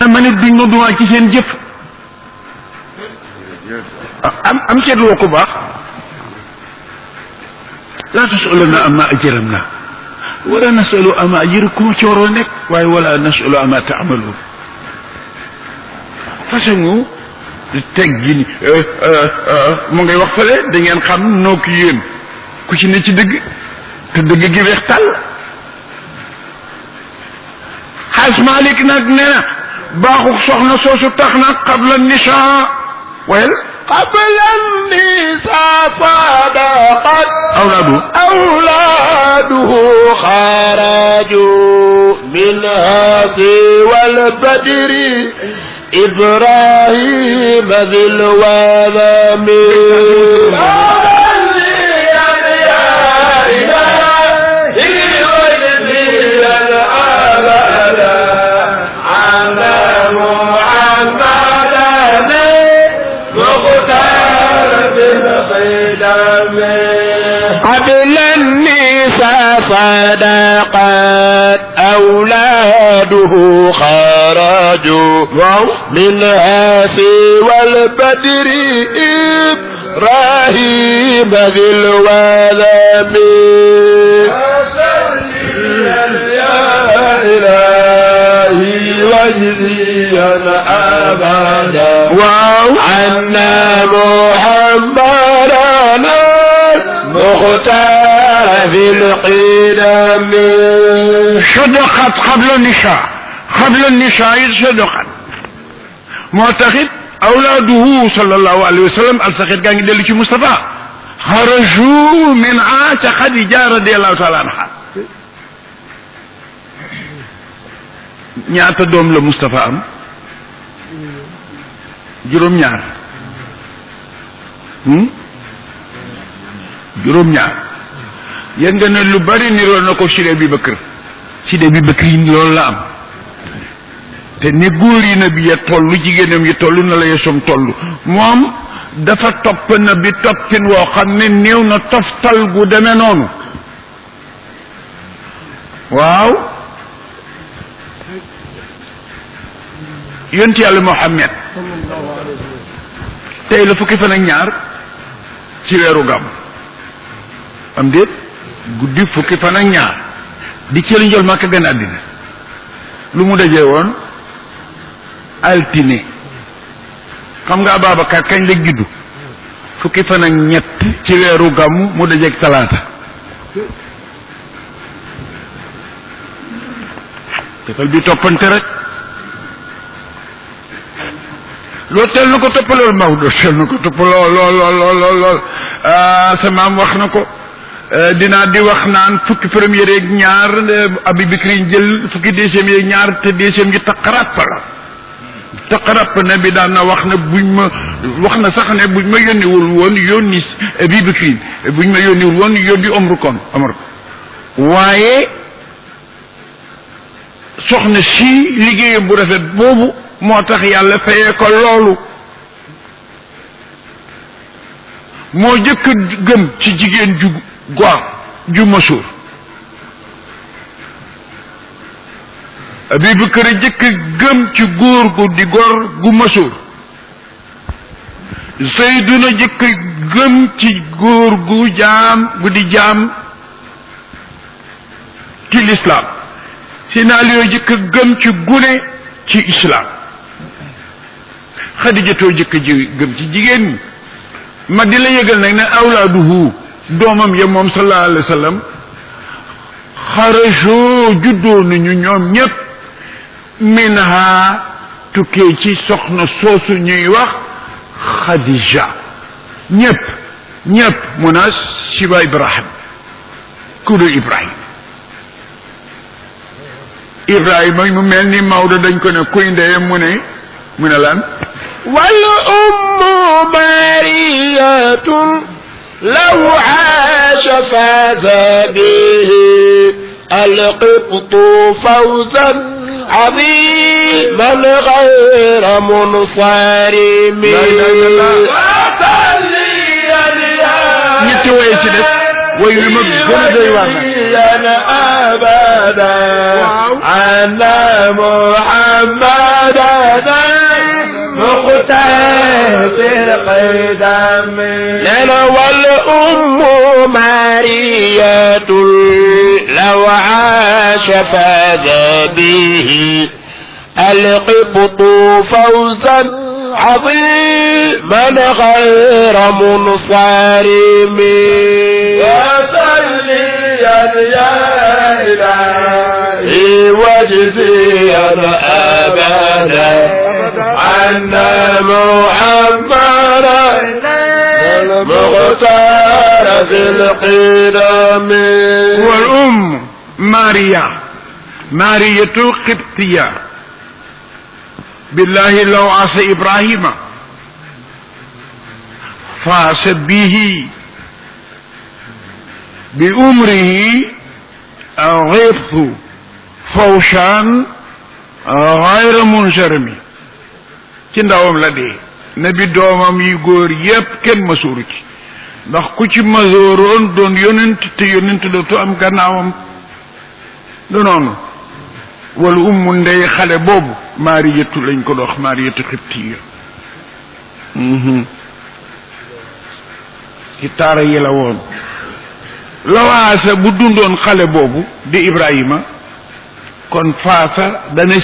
ma nit duñ ma dumaa ci seen jëf am seetloo ko baax laa tasaluna amma ajramna wala nasalu amma ajrikum ci waroo nekk waaye wala nasalu amma taamaluun façon teg gi ni mu ngay wax fële da ngeen xam noo ki yéen ku ci ne ci dëgg te dëgg gi weex tàll xaas Malik nag nee na baaxu soxna soosu tax na qabla nisaa wel qabla nisaa sadaqat awlaaduhu xaraju minha siwal badri إبراهيم ذي الوذم قبل النساء صدقت أولاده خرجوا منها سوى البدر إبراهيم ذي الوذم يا إلهي واجزيا أبدا وعنا محمدنا مختار في القدم صدقت قبل النساء صدقت معتقد أولاده صلى الله عليه وسلم التقيت كان يدل في مصطفى خرجوا من عاش خديجة رضي الله تعالى عنها ñaata doom la Moustapha am juróom-ñaar juróom-ñaar yéen nga ne lu bari niroo na ko Sidi Abi Bakr Sidi Abi Bakr yi loolu la am te ne góor yi na bi ya toll jigéenam yi toll na la yesoom toll moom dafa topp na bi toppin woo xam ne néew na toftal gu demee noonu waaw yonent yàlla Muhammad tey la fukki fan ak ñaar ci weeru gàmm am déet guddi fukki fan ak ñaar di ci la njol Makka gën a àddina lu mu dajee woon altine xam nga Ababacar kañ la juddu fukki fan ak ñett ci weeru gàmm mu dajeeg talaata defal bi toppante rek loolu teel na ko toppalool Maodo teel na ko toppalool lool sa maam wax na ko dinaa di wax naan fukki première yeeg ñaar Abi Bakri jël fukki deuxième yeeg ñaar te deuxième yi taqarap na bi daan na wax na wax na sax ne buñ ma yónniwul woon yónni Abi Bakri buñ ma yónniwul woon yónni Omar ko waaye soxna si liggéeyam bu rafet boobu moo tax yàlla fayee ko loolu moo jëkk gëm ci jigéen ju góor ju masuur Abi Bakr jëkk gëm ci góor gu di góor gu masuur Seyduna jëkk gëm ci góor gu di jaam ci lislaam Sinaaliyoo jëkk gëm ci gune ci islaam Xadijatoo jëkk ji gëm ci jigéen ñi ma di la yëgal nag ne awlaaduhu doomam ya moom sallallahu alayhi wa sallam xarajoo juddoo nañu ñoom ñëpp minha tukkee ci soxna soosu ñuy wax Xadija ñëpp mu na siba Ibrahim kudu Ibrahima mu mel ni Maodo dañ ko ne kuy ndeyam mu ne lan wal ummu mariyatun law aasha faaza bihi alqibtu fawzan aziman ghayra munsarim ñetti way ci def way wi ma gën a doy waar أبدا أن محمدا القدم لنا والأم مارية لو عاش فاز به القبط فوزا عظيما غير منصرم وصليا يا إلهي واجزيا أبدا عنا محمدا المختار في القدم والأم مارية قبطية بالله لو عصى إبراهيم فاس به بأمره غيث فوشان غير منجرم ci ndawam la dee nabi doomam yi góor yépp kenn masuuru ci ndax ku ci masooroon doon yonent te yonent dootu am gannaawam du noonu wala ummu ndey xale boobu maariyatu lañ ko dox maariyatu xibtiya ci taara yi la woon lawaasa bu dundoon xale boobu di Ibrahima kon faasa dana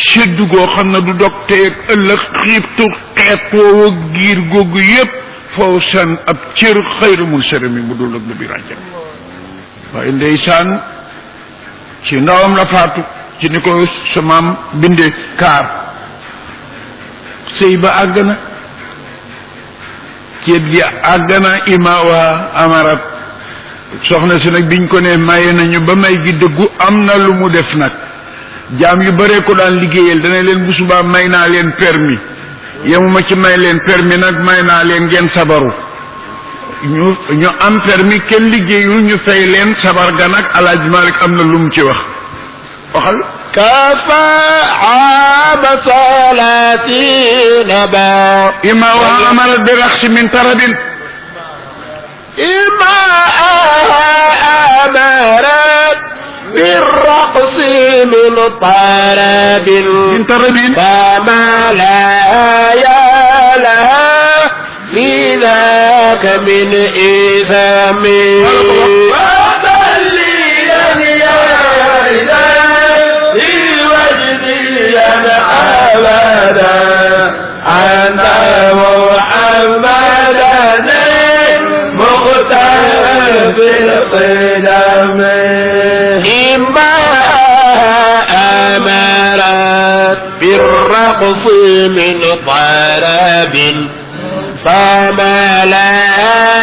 séddu goo xam ne du dog teeg ëllëg xiibtu xeet woowa giir googu yépp foo san ab cër xayru mun serami mu dul ak lu bi ràjjam waaye ndeysaan ci ndawam la faatu ci ni ko sa maam binde kaar sëy ba àgg na ceet gi àgg na ima waa amarat soxna si nag biñ ko ne maye nañu ba may gi dëggu am na lu mu def nag jaam yu bëree ko daan liggéeyal dana leen bu subaa may naa leen permis yemuma ci may leen permis nag may naa leen ngeen sabaru ñu am permis kenn liggéeyul ñu fay leen sabar ga nag Alaaji Malik am na lu mu ci wax waxal كفى عام ثلاثين با إما وعمل برخص من طرب إما أمرت بالرقص من طرب فما لا يا لها لذاك من إثم وصليا يا إلهي وجديا أبدا أنت محمدا مختار في القدم إما أمرت بالرقص من طرب فما لا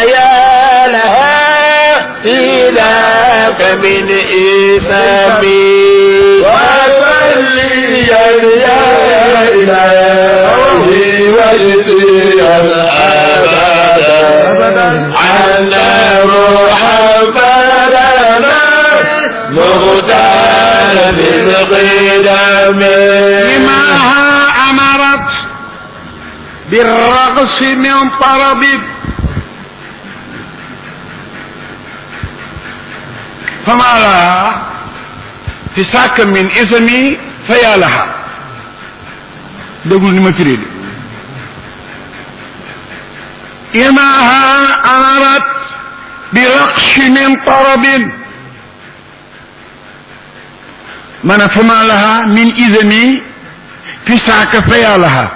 يا لها إذاك من إثم وصليا يا إلهي واجزيا أبدا عنا محمدا مختار بالقدم لما أمرت بالرقص من طرب فما لها فساك من إثمي فيا لها دقل لما تريد إماها أمرت برقص من طرب من فما لها من إذني فساك فيا لها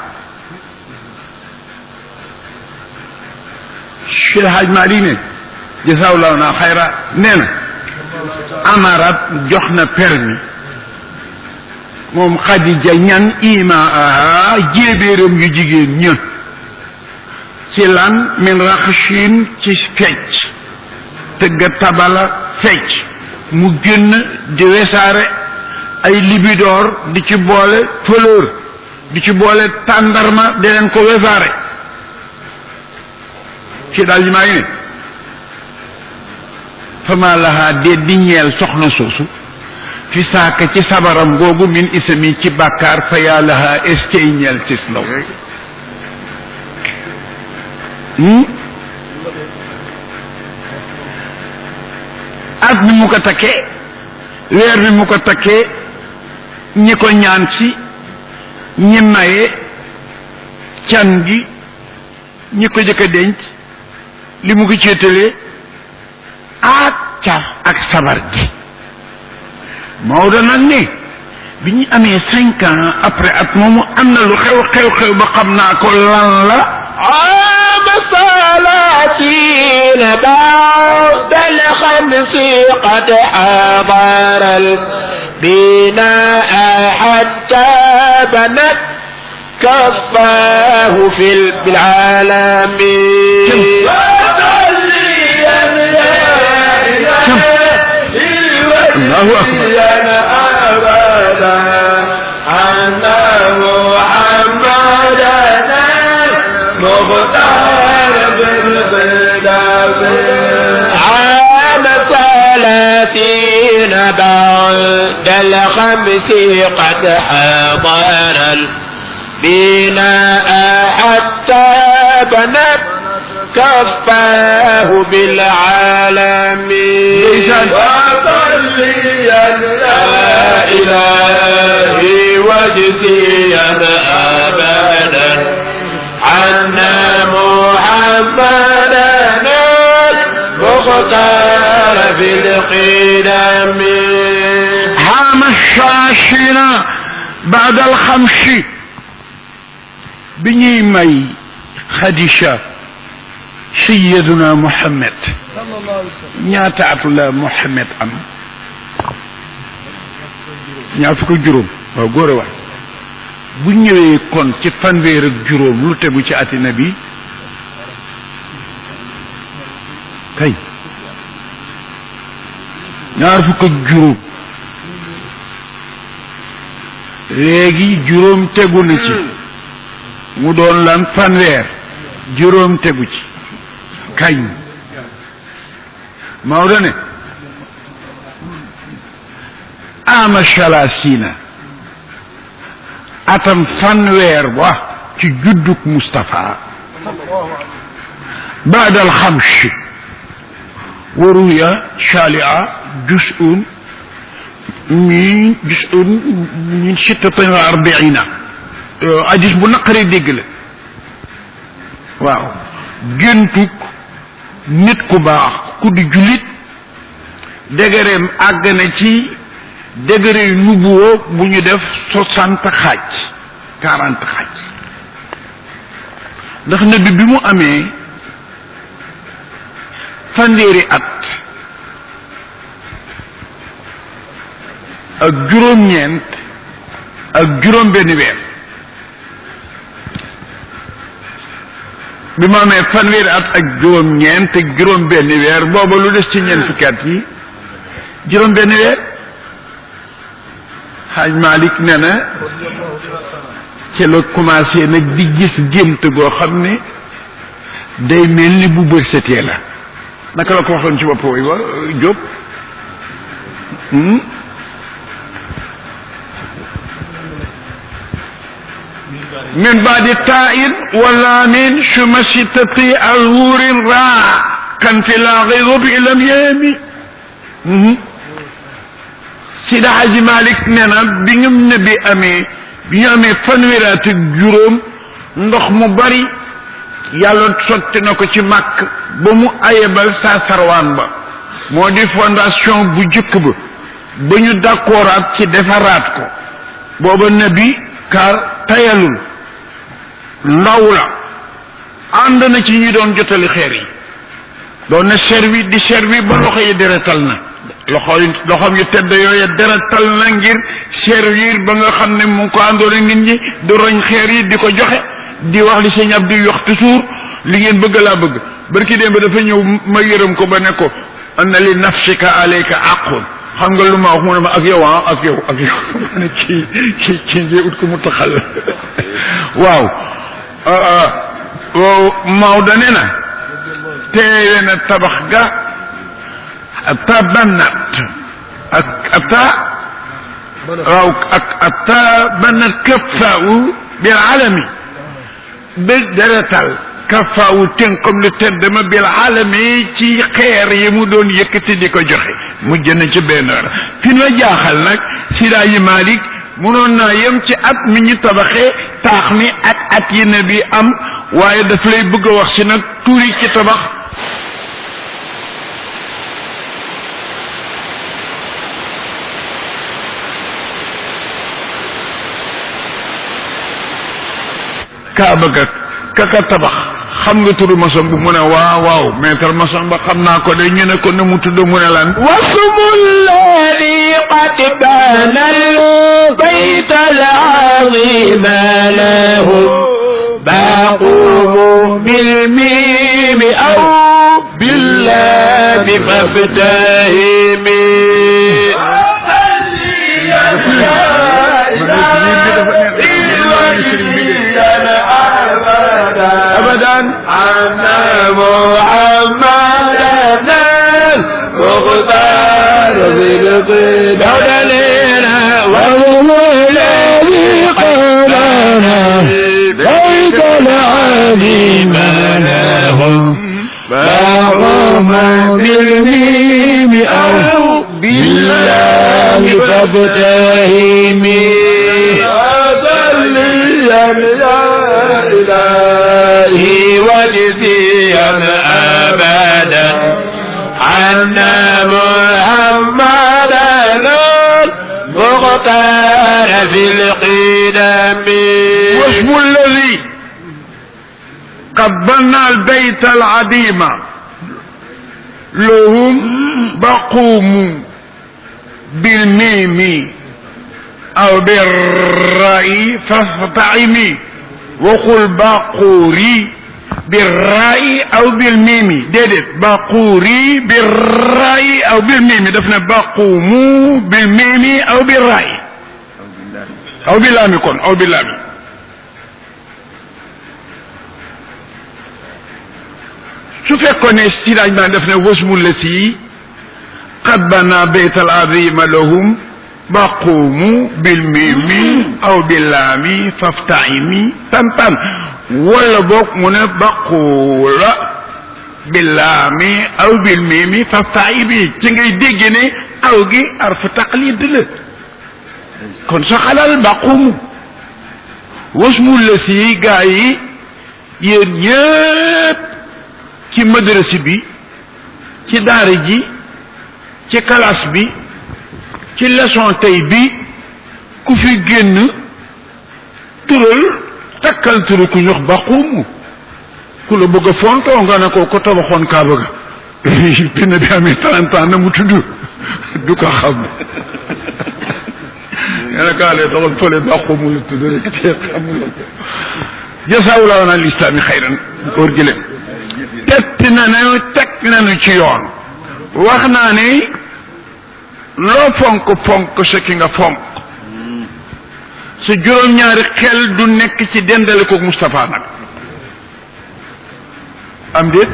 الشيخ الحاج مالي جزاه الله خيرا نينا أمرت جوخنا permis moom Xadija ñan imaaha jéebéeram yu jigéen ña ci lan min raxshin ci fecc tëgga tabala fecc mu génn di wesaare ay libidoor di ci boole fleur di ci boole tàndarma di leen ko wesaare ci daal maa ngi ne fama laha dee di ñeel soxna soosu fi saaka ci sabaram googu min isami ci bàkkaar fa yàllaha eskay ñeel cis law at mi mu ko takkee weer bi mu ko takkee ñi ko ñaan si ñi maye can gi ñi ko jëkk a denc li mu ko céetalee ak sabar gi Maodo nag ne bi ñu amee 5 ans après at moomu am na lu xew ba xam naa ko lan la عام 30 بعد ال5 قد حضر البناء حتى بنت كفاه بالعالمين الله أكبر أبدا أن محمدنا مختار بالقدم عام 30 بعد ال5 قد حضر البناء حتى بنت كفاه بالعالمين وصليا لا إلهي وجزيا أبدا عنا محمدا المختار في القدم عام 30 بعد ال5 بني مي خديجة سيدنا محمد ñaata at la Muhammad am ñaar fukk ak juróom waaw góor a wax bu ñëwee kon ci fanweer ak juróom lu tegu ci atina bi kay ñaar fukk ak juróom léegi juróom tegu na ci mu doon lan fanweer juróom tegu ci kañ Maodo ne ama salasina atam fanweer wa ci judduk Mustafa بعد ال5 وروي شالعة جزء من 46 أجيس بو نقري ديغل واو جنتك nit ku baax ku di julit dëgëreem àgg na ci dëgëre nubuwoo bu ñu def 60 xaaj 40 xaaj ndax nabi bi mu amee fanweeri at ak juróom-ñeent ak juróom benn weer bi ma amee fanweeri at ak juróom-ñeent ak juróom benn weer booba lu des ci ñeent fukki at yi juróom benn weer Xaaj Malik nee na ci la commencé nag di gis gént goo xam ne day mel ni bu bër setee la naka la ko waxoon ci bopp wa Jóob من بعد تائر ولا من شمشتة الور را كان في لاغضب لم يامي سيدا حاج مالك نينا بيغم نبي امي بيامي فنويرات جوروم ndox mu bari yàlla sotti na ko ci màkk ba mu ayebal saa sarwaan ba moo di fondation bu jëkk ba ba ñu d'accordaat ci defaraat ko booba nabi kar tayalul ndaw la ànd na ci ñi doon jotali xeer yi doon na servi di servi ba loxo yi deretal na loxoom yu tedd yooyu deretal na ngir servir ba nga xam ne mu ngi ko àndoon ak nit ñi di roñ xeer yi di ko joxe di wax li sëñ Abdi wax toujours li ngeen bëgg laa bëgg barki démb dafa ñëw ma yërëm ko ba ne ko anna li nafsika alayka aqun xam nga lu ma wax mu ne ma ak yow ak yow ma ne kii njee ut ko mu taxal waaw Maodo nee na teewe na tabax ga ata bannat ata bannat kaffaawu bil alami ba deretal kaffaawu tënkom lu tedd ma bil alami ci xeer yi mu doon yëkkati di ko joxe mujj na ci benn war fi ma jaaxal nag Sidaaji Malik munoon naa yem ci at mi ñu tabaxee taax mi ak at yi ne bi am waaye daf lay bëgg a wax si nag turi ci tabax kaaba ga kaka tabax xam nga turu maçon bu mu ne waaw waaw maître maçon ba xam naa ko de ñu ne ko ne mu tudd mu ne lan wasmu alladi qad bana albayt alazim lahum baqumu bilmimi aw billahi faftahimi أبدا أن محمدا مختار بالقدر وهو الذي قالنا بيت العليم لهم باعوما بالميم أو بالله فابتهمي يا إلهي وجزيا أبدا أن محمدا مختار في القدم واسم الذي قد بنى البيت العظيم لهم بقوم بالميم أو بالرأي فاستعمي وقل باقوري بالرأي أو بالميم ديدت باقوري بالرأي أو بالميم دفنا باقومو بالميم أو بالرأي أو باللام يكون أو باللام شو فيكون استيلاج ما دفنا واسم التي قد بنى بيت العظيم لهم باقوموا بالميم او باللام فافتعمي تم ولا بوك من بقول باللام او بالميم فافتعمي تيغي ديغني او جي ارف تقليد له كون سخال البقوم واسمو الذي غاي يين ييب ci madrasa bi ci daara ji ci classe bi ci leçon tey bi ku fi génn tural takkal turu ku ñox baquumu ku la bëgg a fontoo nga ne ko tabaxoon kaaba ga dina bi amee 30 ans na mu tudd du ko xam yàlla kaa lee doxal fële baquumu la tudd rek te xamuloo ko jasaawulaa woon al islaami xayran góor gi leen teg nañu ci yoon wax naa ne loo fonk fonk sa ki nga fonk sa juróom-ñaari xel du nekk ci dendale ko Moustapha nag am déet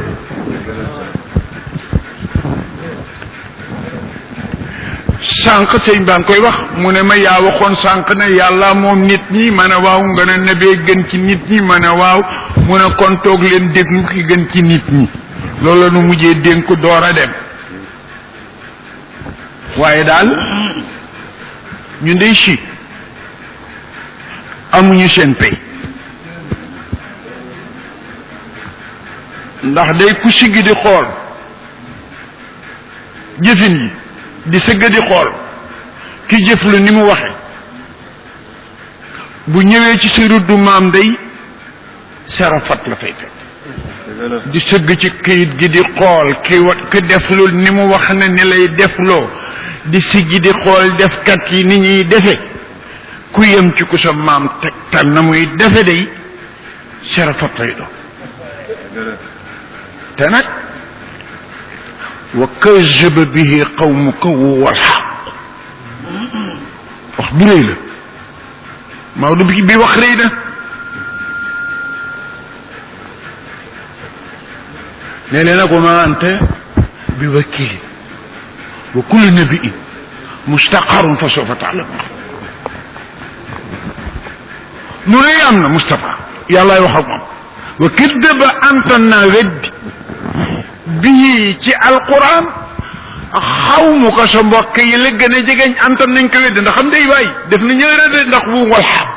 sànq sëñ baa ngi koy wax mu ne ma yaa waxoon sànq ne yàlla moom nit ñi ma ne waaw nga ne nebee gën ci nit ñi ma ne waaw mu ne kon toog leen déglu ki gën ci nit ñi loolu la nu mujjee dénk ko door a dem waaye daal ñu ndey si amuñu seen pay ndax day ku siggi di xool jëfin yi di sëgg di xool ki jëf lu ni mu waxe bu ñëwee ci sa ruddu maam day sarafat la fay fekk di sëgg ci këyit gi di xool ki deflul ni mu wax ne ni lay defloo di siggi di xool defkat yi ni ñuy defe ku yem ci ku sa maam tegtal na muy defe day sarafat lay doon te nag wa kazaba bihi qawmuka huwa alxaq wax bu rëy la Maodo bi wax rëy na nee na nag wa ma anta bi wakil wa kullu nabiin mustaqarun fa sawfa taalamun lu rëy am na Moustapha yàllaay wax ak moom wa kaddaba antan naa weddi bii ci alquran xaw mu ko sa mbokk yi la gën a jegeñ antan nañ ko weddi ndax xam day bàyyi def na ñëra de ndax wu wal xaq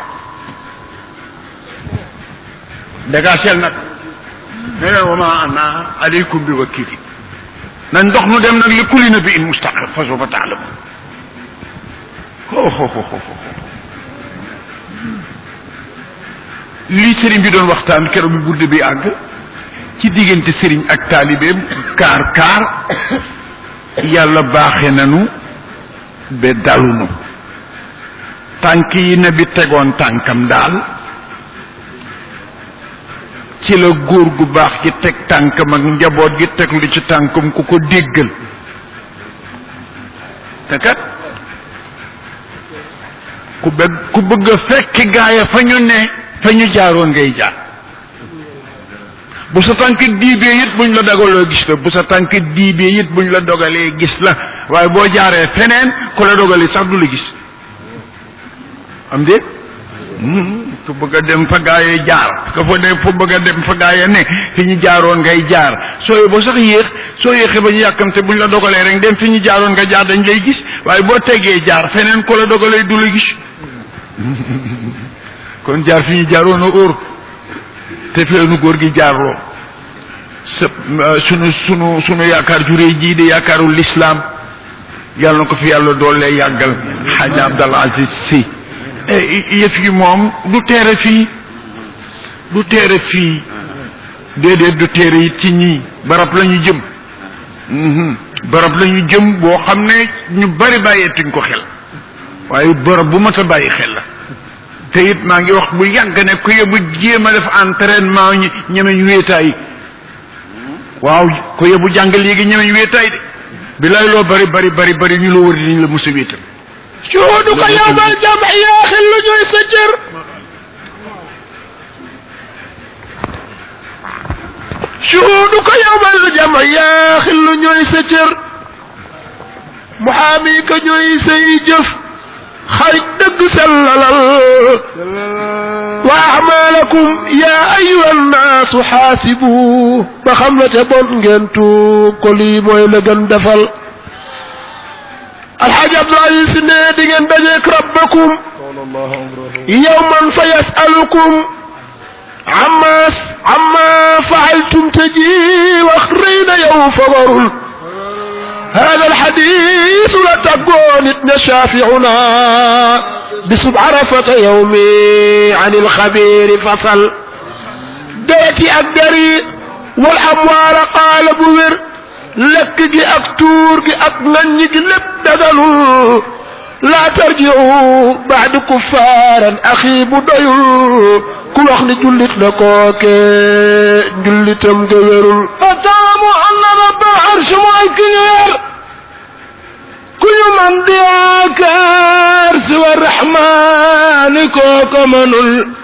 dégagel nag ne leen wa ma ana aleykum bi wakili nañ ndox nu dem nag li kulli na bi in mustaqir fa sawfa ta'lamu lii sëriñ bi doon waxtaan keroog bi budde bi àgg ci diggante sëriñ ak taalibeem kaar yàlla baaxe nanu ba dalunu tànk yi na bi tegoon tànkam daal ci la góor gu baax gi teg tànkam ak njaboot gi teg lu ci tànkam ku ko déggal te kat ku bëgg a fekk gaaya fa ñu ne fa ñu jaaroon ngay jaar bu sa tànk diibee it buñ la dogaloo gis la bu sa tànk diibee it buñ la dogalee gis la waaye boo jaaree feneen ku la dogalee sax du la gis am déet ku bëgg a dem fa gaayee jaar fu bëgg a dem fa gaayee ne fi ñu jaaroon ngay jaar soo boo sax yéex soo yéexee ba ñu yàkkamte buñ la dogalee rek dem fi ñu jaaroon nga jaar dañ lay gis waaye boo teggee jaar feneen ku la dogalee du la gis kon jaar fi ñu jaaroon a óor te feenu góor gi jaarloo sunu yaakaar ju réy jii di yaakaarul lislaam yàlla na ko fi yàlla doole yàggal xaaji Abdal Aziz Si yëf yi moom du teere fii déedéet du teere it ci ñii barab la ñu jëm barab la ñu jëm boo xam ne ñu bari bàyyeetuñ ko xel waaye barab bu mat a bàyyi xel la te it maa ngi wax bu yàgg ne ku yóbbu jéem a def entraînement ñemeñ wéetaay waaw ku yóbbu jàng léegi ñemeñ wéetaay de bilaay loo bari ñu la wër di ñu la mos a wéetal shuhudu ko yawmal jam'i yaa xel lu ñooy sa cër shuhudu ko yawmal jam'i yaa xel lu ñooy sa cër muhaami ko ñooy say jëf xarit dëgg sellalal wa amalakum yaa ayyuhan naasu xaasibu ba xam la te bon ngeen tuub ko lii mooy la gën defal alxaaji Abdul Aziz ne di ngeen dajeek rabbakum yawman fa yasalukum amma faaltum te ji wax rëy na yow fagarul هذا الحديث لا تقول شافعنا بسب عرفة يومي عن الخبير فصل ديتي أقدري والأموال قال بوير لك جي أكتور جي أقنني جي لب ددلو لا ترجعوا بعد كفارا أخي بديو كل أخن جلت لكوك جلتم جويرل فتعلموا أن رب العرش مؤكر كل من دياكار سوى الرحمن كوك منل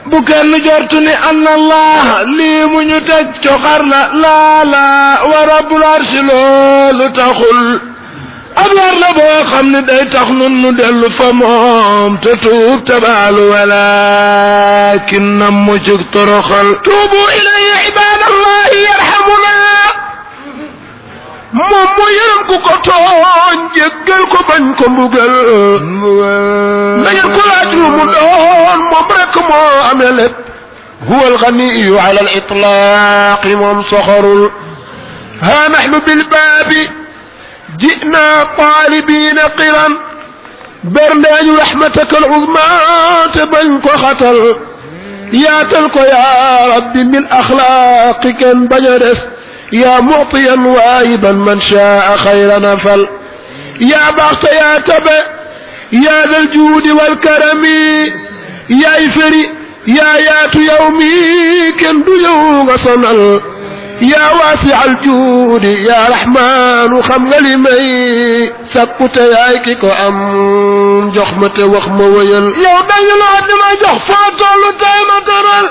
بكن جرتني أن الله لي من يتجقر لا ورب العرش لو تخل أبيار لبو خمني داي تخنن ندل فموم تتوب تبال ولكن نمجك ترخل توبوا إلي عباد الله يرحمنا مومو يرم كو تون جيغل كو بن كو مبل نير كو لاجو مو دون موم رك مو امل هو الغني على الإطلاق موم صخر ها نحن بالباب جئنا طالبين قرا برناج رحمتك العظمى تبنك خطر يا تلك يا رب من أخلاقك بجرس يا معطيا واهبا من شاء خير نفل يا بغت يا تبع يا ذا الجود والكرم يا إفري يا يات يومي كندو يوم صنل يا واسع الجود يا رحمن خمغلي مي سبت يايكي كو ام جخمة وخم ويل يو دايو لعد ما جخفاتو لتايمة ترل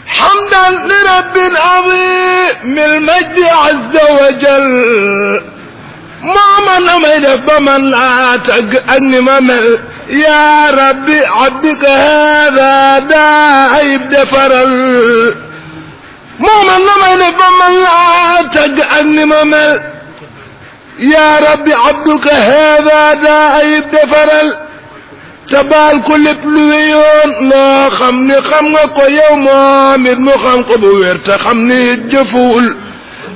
حمدا لرب عظيم المجد عز وجل ما من اميد فمن لا تقعني ممل يا ربي عبدك هذا داعي بدفرل مومن لمن فمن لا تجعلني ممل يا ربي عبدك هذا داعي بدفرل te baal ko lépp lu wéyoon loo xam ni xam nga ko yow moom it mu xam ko bu wér te xam ni jëfuwul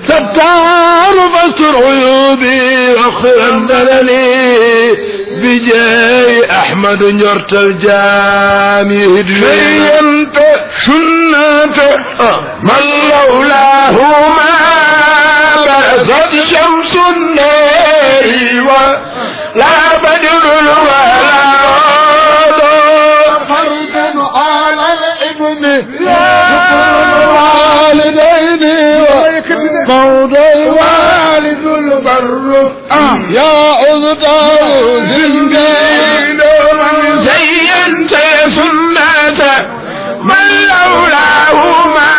ستار فاستر عيوبي واغفر درني بجاي احمد نجرت الجامي زينت سنة من لولاه ما برزت شمس النار ولا بدر ولا فرد على الابن والدين موضع والد البر يا أستاذ زندين زينت سنة من لولاه ما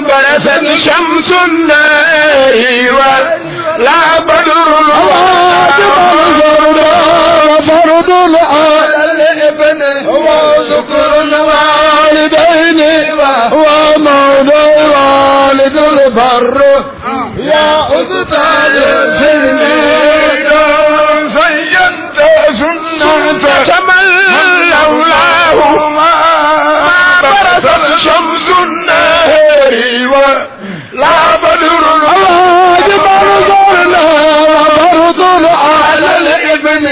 برست شمس النار ولا بدر فرد على الابن وذكر الوالدين وموضع والد البر يا أستاذ زندين زينت سنة من لولاه ما برست شمس النهر ولا بدر فرض على الابن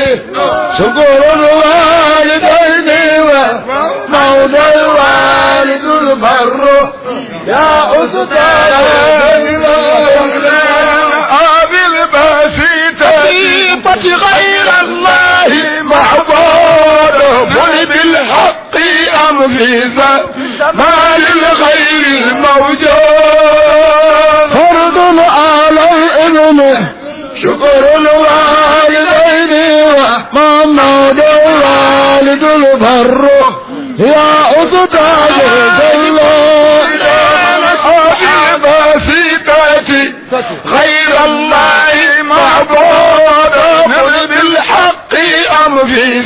شكر الوالدين وموضع الوالد البر يا أستاذ بالبسيطة غير الله معبود قل بالحق أم في ما للغير الموجود فرض على الابن شكر الوالدين ومحمد الوالد البر يا أستاذ بسيطتي غير الله معبود قل بالحق أم في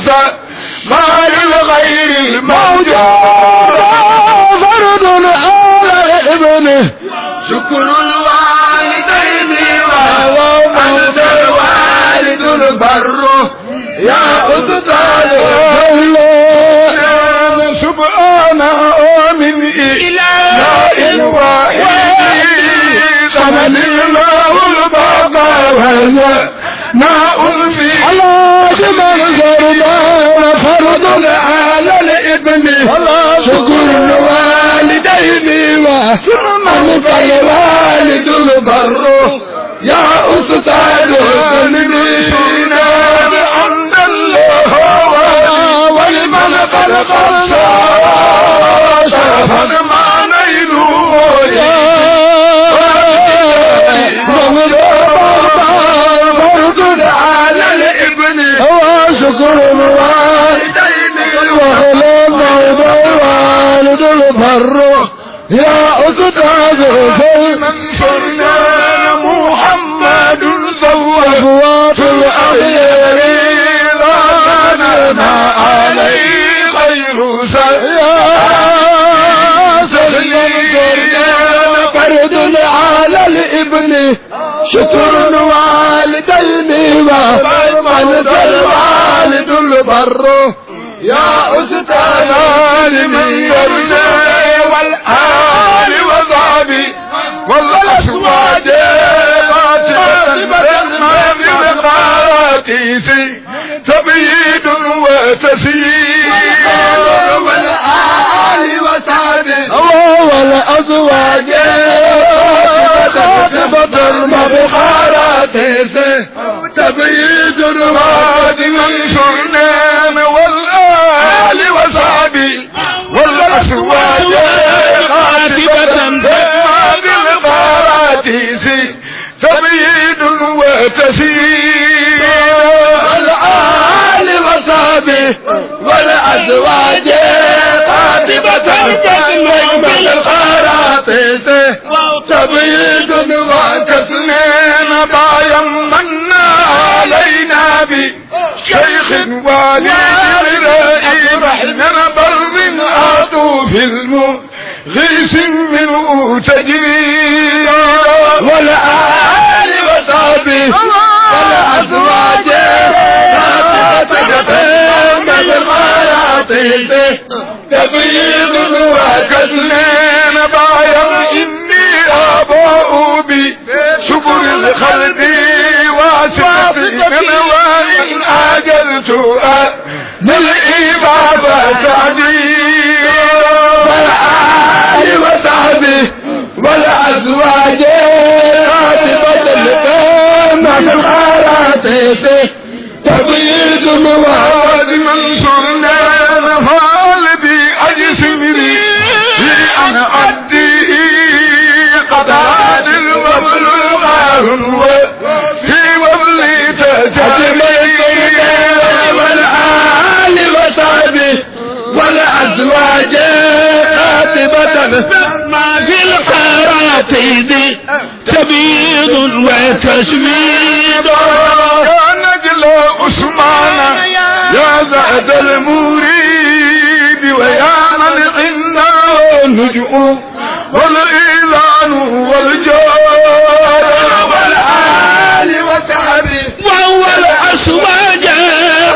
ما للغير الموجود فرض على الابن شكر الوالدين وموت الوالد البر يا أستاذ سبحانه من إله واحد ثمن الله البقاء وهذا ماء في على جبل زرمان فرض على الابن شكر الوالدين وموت الوالد البر يا أستاذ سندينا عند الله ولمن خلق شرفا ما نيلوه فرض على الابن وشكر الوالدين وموت الوالد البر يا أستاذ من صرنا محمد صواب الأخيار ما عليه خير سيدنا فرد على الابن شكر الوالدين ومن الوالد البر يا أستاذ من يرجى والآل وصحبي والأسواد تبييد وتسيير والآل وصحبه والأزواج قاطبة المبخارات تبييد الواد منشرنان والآل وصحبه والأزواج قاطبة بالغارات تبييد وتسيير والآل وصحبه والأزواج قاطبة بالغارات تبييد وتسنين بايمنا علينا بشيخ والد رحمنا بر عطوف غيث منه تجري والآل وصحبه والأزواج قاطبة الخطيب تبيض وكتلين بايم إني أباء بي شكر الخلق واسعتي وإن أجلت بالإبابة سعدي والآل وصحبه والأزواج راتبة القامة في الخراتيس تبيض الواد منصورنا نفال بي أجسمري أنا أدي قطعات المبلوغ في مبلي تجمعي والآل وصحبه والأزواج خاتبة ما في الخراتيد تبيض وتشميد يا نجل عثمان يا زهد المريد ويا من عنده نجوم والإيلان والجار والآل وصحبه وهو الأسواج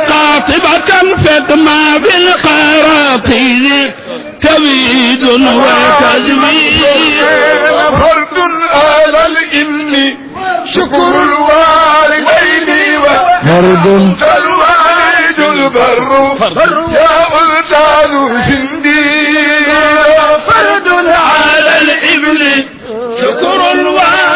قاطبة فدما بالقراطير تبيد وتجميد فرد على الإمن شكر الوالدين وفرد الوالد البر يا ألتان سندي فرد على الإبل شكر الوالد